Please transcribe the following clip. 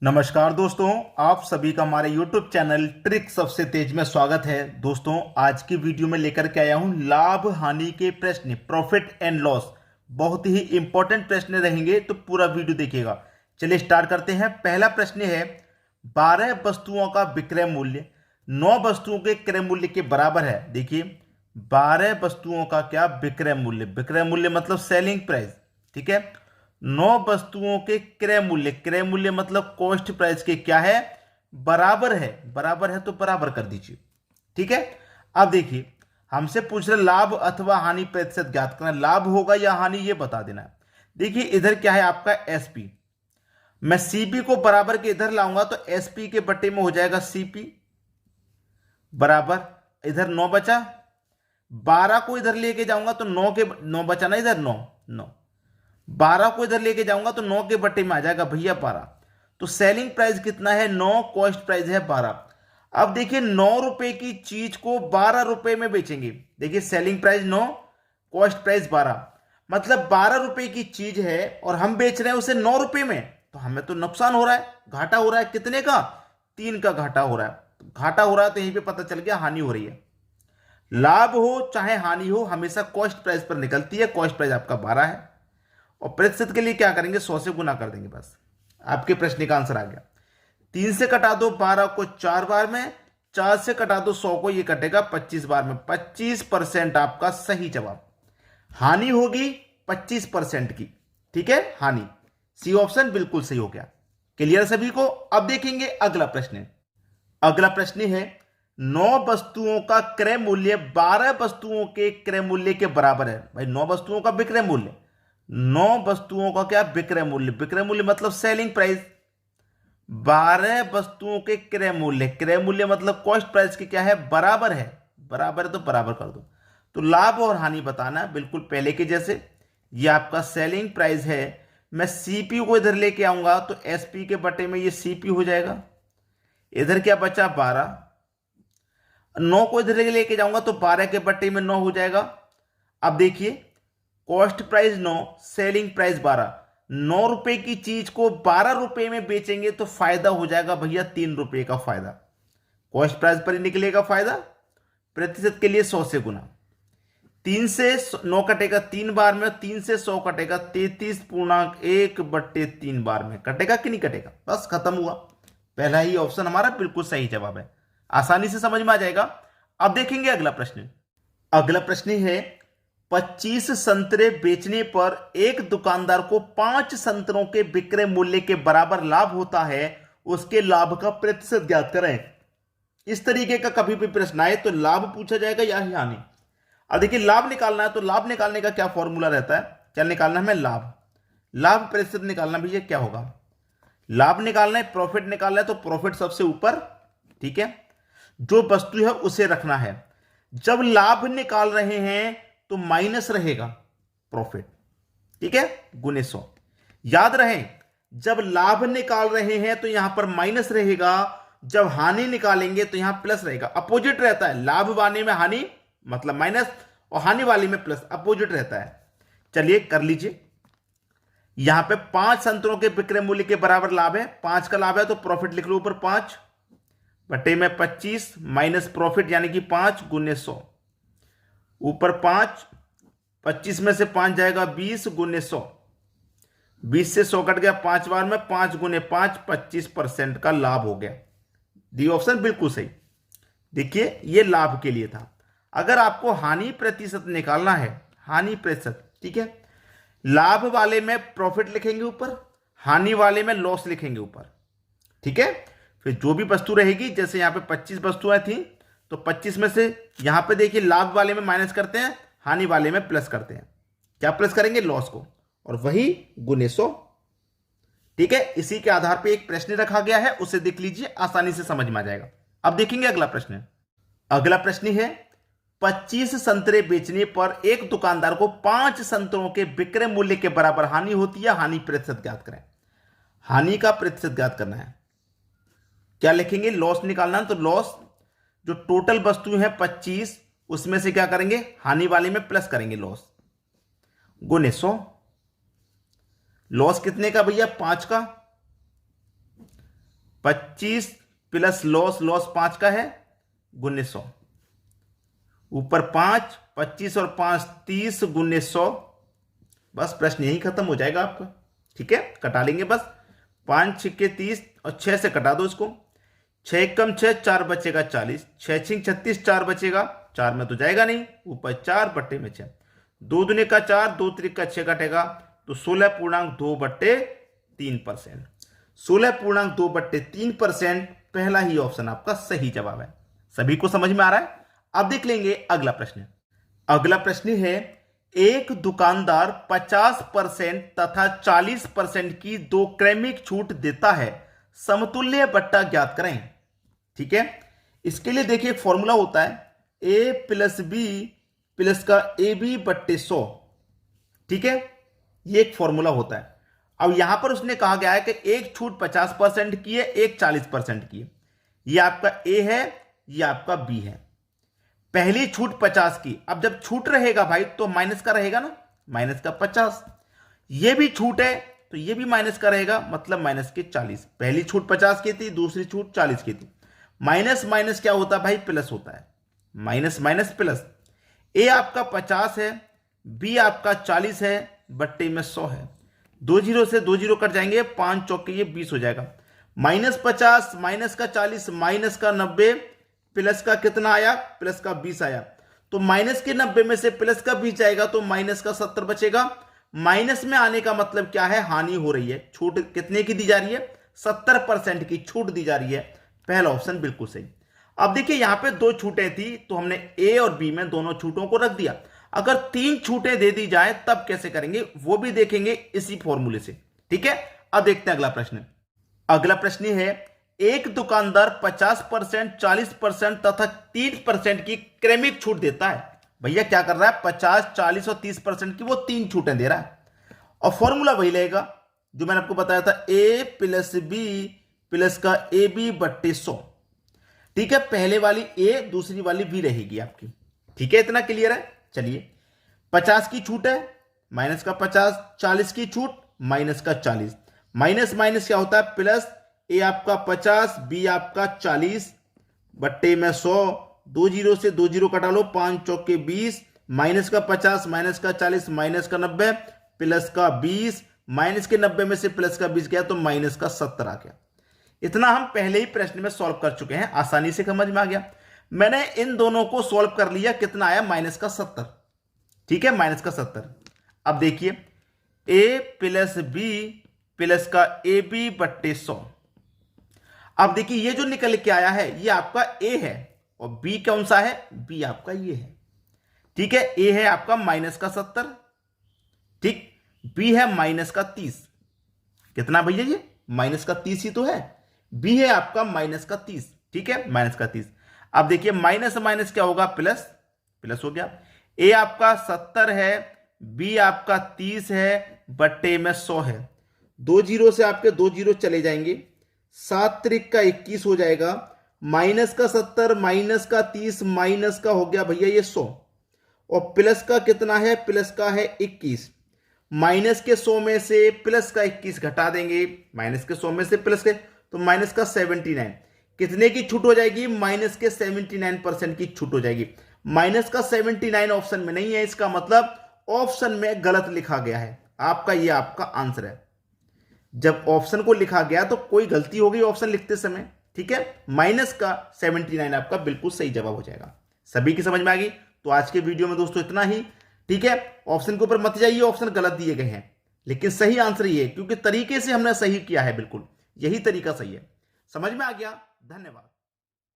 नमस्कार दोस्तों, आप सभी का हमारे YouTube चैनल ट्रिक सबसे तेज में स्वागत है। दोस्तों, आज की वीडियो में लेकर के आया हूं लाभ हानि के प्रश्न, प्रॉफिट एंड लॉस। बहुत ही इंपॉर्टेंट प्रश्न रहेंगे, तो पूरा वीडियो देखिएगा। चलिए स्टार्ट करते हैं। पहला प्रश्न है, 12 वस्तुओं का विक्रय मूल्य 9 वस्तुओं के क्रय मूल्य के बराबर है। देखिए, 12 वस्तुओं का क्या विक्रय मूल्य, विक्रय मूल्य मतलब सेलिंग प्राइस, ठीक है। 9 वस्तुओं के क्रय मूल्य मतलब कॉस्ट प्राइस के क्या है, बराबर है। बराबर है तो बराबर कर दीजिए, ठीक है। अब देखिए, हमसे पूछ रहे लाभ अथवा हानि प्रतिशत ज्ञात करना, लाभ होगा या हानि ये बता देना है। देखिए, इधर क्या है आपका एसपी, मैं सीपी को बराबर के इधर लाऊंगा तो एसपी के बटे में हो जाएगा सीपी बराबर, इधर 9 बचा, 12 को इधर लेके जाऊंगा तो 9 बचा ना, इधर 9 9, 12 को इधर लेके जाऊंगा तो 9 के बटे में आ जाएगा भैया 12। तो सेलिंग प्राइस कितना है 9, कॉस्ट प्राइस है 12। अब देखिए, 9 रुपए की चीज को 12 रुपए में बेचेंगे। देखिए, सेलिंग प्राइस 9, कॉस्ट प्राइस 12, मतलब 12 रुपए की चीज है और हम बेच रहे हैं उसे 9 रुपए में, तो हमें तो नुकसान हो रहा है, घाटा हो रहा है। कितने का? 3 का घाटा हो रहा है। घाटा हो रहा है तो यहीं पे पता चल गया हानि हो रही है। लाभ हो चाहे हानि हो, हमेशा कॉस्ट प्राइस पर निकलती है। कॉस्ट प्राइस आपका 12 है और प्रतिशत के लिए क्या करेंगे, 100 से गुना कर देंगे, बस आपके प्रश्न का आंसर आ गया। 3 से कटा दो 12 को 4 बार में, 4 से कटा दो 100 को, ये कटेगा 25 बार में। 25% आपका सही जवाब। हानि होगी 25% की, ठीक है, हानि। सी ऑप्शन बिल्कुल सही हो गया। क्लियर सभी को? अब देखेंगे अगला प्रश्न। अगला प्रश्न है, 9 वस्तुओं का क्रय मूल्य 12 वस्तुओं के क्रय मूल्य के बराबर है। भाई, 9 वस्तुओं का विक्रय मूल्य, 9 वस्तुओं का क्या विक्रय मूल्य, विक्रय मूल्य मतलब सेलिंग प्राइस, 12 वस्तुओं के क्रय मूल्य मतलब कॉस्ट प्राइस के क्या है, बराबर है। बराबर है तो बराबर कर दो। तो लाभ और हानि बताना बिल्कुल पहले के जैसे। ये आपका सेलिंग प्राइस है, मैं सीपी को इधर लेके आऊंगा तो एसपी के बटे में ये सीपी हो जाएगा। इधर क्या बचा 12, 9 को इधर लेके जाऊंगा तो 12 के बटे में 9 हो जाएगा। अब देखिए, कॉस्ट प्राइस 9, सेलिंग प्राइस 12, 9 रुपए की चीज को 12 रुपए में बेचेंगे तो फायदा हो जाएगा भैया 3 रुपए का फायदा। कॉस्ट प्राइस पर ही निकलेगा फायदा। प्रतिशत के लिए 100 से गुना, 3 से 9 कटेगा 3 बार में, 3 से 100 कटेगा 33.1/3 बार में। कटेगा कि नहीं कटेगा? बस खत्म हुआ। पहला ही ऑप्शन हमारा बिल्कुल सही जवाब है। आसानी से समझ में आ जाएगा। अब देखेंगे अगला प्रश्न। अगला प्रश्न है, 25 संतरे बेचने पर एक दुकानदार को 5 संतरों के विक्रय मूल्य के बराबर लाभ होता है, उसके लाभ का प्रतिशत ज्ञात करें। इस तरीके का कभी भी प्रश्न आए तो लाभ पूछा जाएगा या हानि। अब देखिए, लाभ निकालना है तो लाभ निकालने का क्या फॉर्मूला रहता है, क्या निकालना है हमें, लाभ। लाभ प्रतिशत निकालना भैया क्या होगा, लाभ निकालना है, प्रॉफिट निकालना है तो प्रॉफिट सबसे ऊपर, ठीक है। जो वस्तु है उसे रखना है। जब लाभ निकाल रहे हैं तो माइनस रहेगा प्रॉफिट, ठीक है, गुने 100। याद रहे, जब लाभ निकाल रहे हैं तो यहां पर माइनस रहेगा, जब हानि निकालेंगे तो यहां प्लस रहेगा। अपोजिट रहता है, लाभ वाले में हानि मतलब माइनस और हानि वाले में प्लस, अपोजिट रहता है। चलिए कर लीजिए। यहां पे 5 संतरों के विक्रय मूल्य के बराबर लाभ है, 5 का लाभ है तो प्रॉफिट लिख लो ऊपर 5 बटे में 25 माइनस प्रॉफिट यानी कि 5 गुने 100, ऊपर 5, 25 में से 5 जाएगा 20 गुने 100, 20 से 100 कट गया 5 बार में, 5 गुने 5, 25% का लाभ हो गया। डी ऑप्शन बिल्कुल सही। देखिए, ये लाभ के लिए था। अगर आपको हानि प्रतिशत निकालना है, हानि प्रतिशत, ठीक है, लाभ वाले में प्रॉफिट लिखेंगे ऊपर, हानि वाले में लॉस लिखेंगे ऊपर, ठीक है। फिर जो भी वस्तु रहेगी, जैसे यहां पे 25 वस्तुएं थी तो 25 में से यहां पे देखिए लाभ वाले में माइनस करते हैं, हानि वाले में प्लस करते हैं। क्या प्लस करेंगे? लॉस को, और वही गुने 100, ठीक है। इसी के आधार पे एक प्रश्न रखा गया है, उसे देख लीजिए, आसानी से समझ में आ जाएगा। अब देखेंगे अगला प्रश्न। अगला प्रश्न है, 25 संतरे बेचने पर एक दुकानदार को 5 संतरों के विक्रय मूल्य के बराबर हानि होती है, हानि प्रतिशत ज्ञात करें। हानि का प्रतिशत ज्ञात करना है। क्या लिखेंगे? लॉस निकालना है तो लॉस, जो टोटल वस्तु है 25, उसमें से क्या करेंगे, हानि वाले में प्लस करेंगे लॉस, गुने 100। लॉस कितने का भैया? 5 का। 25 प्लस लॉस, लॉस 5 का है, गुने 100, ऊपर 5, 25 और 5 30 गुने 100। बस प्रश्न यही खत्म हो जाएगा आपका। ठीक है, कटा लेंगे बस। 5 छिक्के 30 और 6 से कटा दो इसको। 6 कम 6, 4 बचेगा 40, 6 छिक 36, 4 बचेगा, 4 में तो जाएगा नहीं, ऊपर 4 बट्टे में 6, 2 दूने का 4, 2 त्रिक का 6 कटेगा, तो 16.2/3%। 16.2/3% पहला ही ऑप्शन आपका सही जवाब है। सभी को समझ में आ रहा है? अब देख लेंगे अगला प्रश्न। अगला प्रश्न है, एक दुकानदार 50% तथा 40% की दो क्रमिक छूट देता है, समतुल्य बट्टा ज्ञात करें। ठीक है, इसके लिए देखिए एक फॉर्मूला होता है, ए प्लस बी प्लस का ए बी बट्टे 100। ठीक है, ये एक फॉर्मूला होता है। अब यहां पर उसने कहा गया है कि एक छूट 50% की है, एक 40% की है। ये आपका ए है, ये आपका बी है। पहली छूट 50 की, अब जब छूट रहेगा भाई तो माइनस का रहेगा ना, माइनस का 50। ये भी छूट है तो ये भी माइनस का रहेगा, मतलब माइनस के 40। पहली छूट 50 की थी, दूसरी छूट 40 की थी। माइनस माइनस क्या होता है भाई? प्लस होता है। Minus minus plus. ए आपका 50 है, बी आपका 40 है, बट्टे में 100 है। 2 जीरो से 2 जीरो कट जाएंगे, 5 चौके ये 20 हो जाएगा। -50 माइनस का 40 माइनस का 90 प्लस का कितना आया? प्लस का 20 आया। तो माइनस के 90 में से प्लस का 20 जाएगा तो माइनस का 70 बचेगा। माइनस में आने का मतलब क्या है? हानि हो रही है। छूट कितने की दी जा रही है? 70% की छूट दी जा रही है। पहला ऑप्शन बिल्कुल सही। अब देखिए यहां पे दो छूटें थी तो हमने ए और बी में दोनों छूटों को रख दिया। अगर 3 छूटें दे दी जाए तब कैसे करेंगे वो भी देखेंगे इसी फॉर्मूले से। ठीक है, अब देखते हैं अगला प्रश्न। अगला प्रश्न है, एक दुकानदार 50%, 40% तथा 30% की क्रमिक छूट देता है। भैया क्या कर रहा है? 50, 40 और 30% की वो 3 छूटें दे रहा है और फॉर्मूला वही रहेगा जो मैंने आपको बताया था, ए प्लस बी प्लस का ए बी बट्टे 100। ठीक है, पहले वाली ए दूसरी वाली बी रहेगी आपकी। ठीक है, इतना क्लियर है? चलिए, 50 की छूट है, माइनस का 50, 40 की छूट, माइनस का 40। माइनस माइनस क्या होता है? प्लस। ए आपका 50, बी आपका 40, बट्टे में 100। 2 जीरो से 2 जीरो कटा लो, 5 चौके 20, माइनस का 50 माइनस का 40 माइनस का 90 प्लस का 20, माइनस के 90 में से प्लस का 20 गया तो माइनस का 70 आ गया। इतना हम पहले ही प्रश्न में सॉल्व कर चुके हैं, आसानी से समझ में आ गया। मैंने इन दोनों को सॉल्व कर लिया, कितना आया? माइनस का 70। ठीक है, माइनस का 70। अब देखिए, ए प्लस बी प्लस का ए बी बट्टे 100। अब देखिए ये जो निकल के आया है ये आपका ए है और बी कौन सा है? बी आपका ये है। ठीक है, ए है आपका माइनस का 70, ठीक, बी है माइनस का 30। कितना भैया? ये माइनस का 30 ही तो है। बी है आपका माइनस का 30। ठीक है, माइनस का 30। अब देखिए माइनस माइनस क्या होगा? प्लस। प्लस हो गया। ए आपका 70 है, बी आपका 30 है, बट्टे में 100 है। 2 जीरो से आपके 2 जीरो चले जाएंगे, 7 त्रिक का 21 हो जाएगा। माइनस का 70 माइनस का 30 माइनस का हो गया भैया ये 100 और प्लस का कितना है? प्लस का है 21। माइनस के 100 में से प्लस का 21 घटा देंगे, माइनस के 100 में से प्लस के, तो माइनस का 79। कितने की छूट हो जाएगी? माइनस के 79% की छूट हो जाएगी। माइनस का 79 ऑप्शन में नहीं है, इसका मतलब ऑप्शन में गलत लिखा गया है आपका। ये आपका आंसर है। जब ऑप्शन को लिखा गया तो कोई गलती हो गई ऑप्शन लिखते समय। ठीक है, माइनस का 79 आपका बिल्कुल सही जवाब हो जाएगा। सभी की समझ में आ गई? तो आज के वीडियो में दोस्तों इतना ही। ठीक है, ऑप्शन के ऊपर मत जाइए, ऑप्शन गलत दिए गए हैं, लेकिन सही आंसर ये है क्योंकि तरीके से हमने सही किया है, बिल्कुल यही तरीका सही है। समझ में आ गया? धन्यवाद।